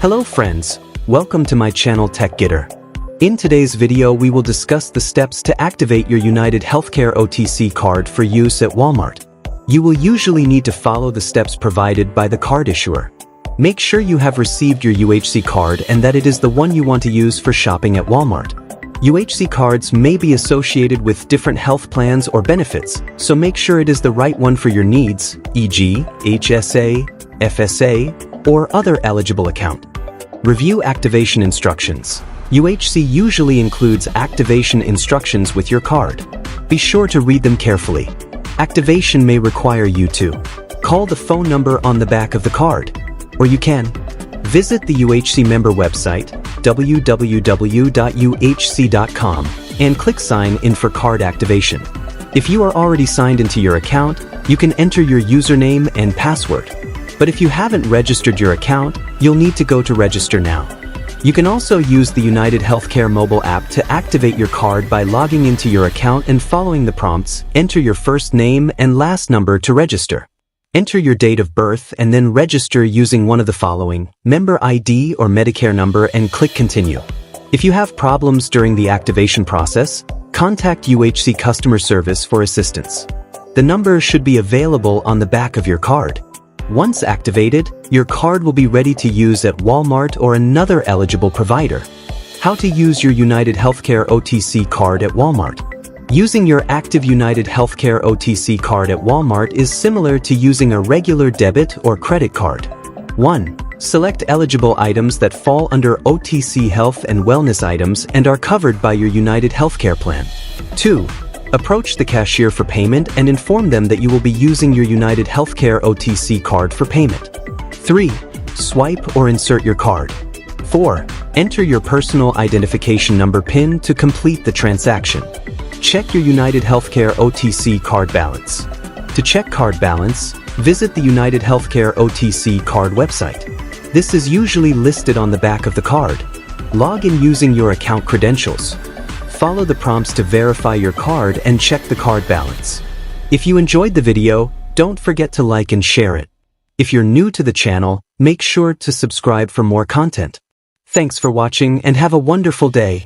Hello friends, welcome to my channel techgitter. In today's video we will discuss the steps to activate your United Healthcare OTC card for use at Walmart. You will usually need to follow the steps provided by the card issuer. Make sure you have received your UHC card and that it is the one you want to use for shopping at Walmart. UHC cards may be associated with different health plans or benefits, so make sure it is the right one for your needs, e.g., HSA, FSA, or other eligible account. Review activation instructions. UHC usually includes activation instructions with your card. Be sure to read them carefully. Activation may require you to call the phone number on the back of the card, or you can visit the UHC member website, www.uhc.com, and click Sign in for card activation. If you are already signed into your account, you can enter your username and password. But if you haven't registered your account, you'll need to go to Register Now. You can also use the United Healthcare mobile app to activate your card by logging into your account and following the prompts. Enter your first name and last number to register. Enter your date of birth and then register using one of the following: member ID or Medicare number, and click Continue. If you have problems during the activation process, contact UHC customer service for assistance. The number should be available on the back of your card. Once activated, your card will be ready to use at Walmart or another eligible provider. How to use your United Healthcare OTC card at Walmart. Using your active United Healthcare OTC card at Walmart is similar to using a regular debit or credit card. 1. Select eligible items that fall under OTC health and wellness items and are covered by your United Healthcare plan. 2. Approach the cashier for payment and inform them that you will be using your United Healthcare OTC card for payment. 3. Swipe or insert your card. 4. Enter your personal identification number PIN to complete the transaction. Check your United Healthcare OTC card balance. To check card balance, visit the United Healthcare OTC card website. This is usually listed on the back of the card. Log in using your account credentials. Follow the prompts to verify your card and check the card balance. If you enjoyed the video, don't forget to like and share it. If you're new to the channel, make sure to subscribe for more content. Thanks for watching and have a wonderful day.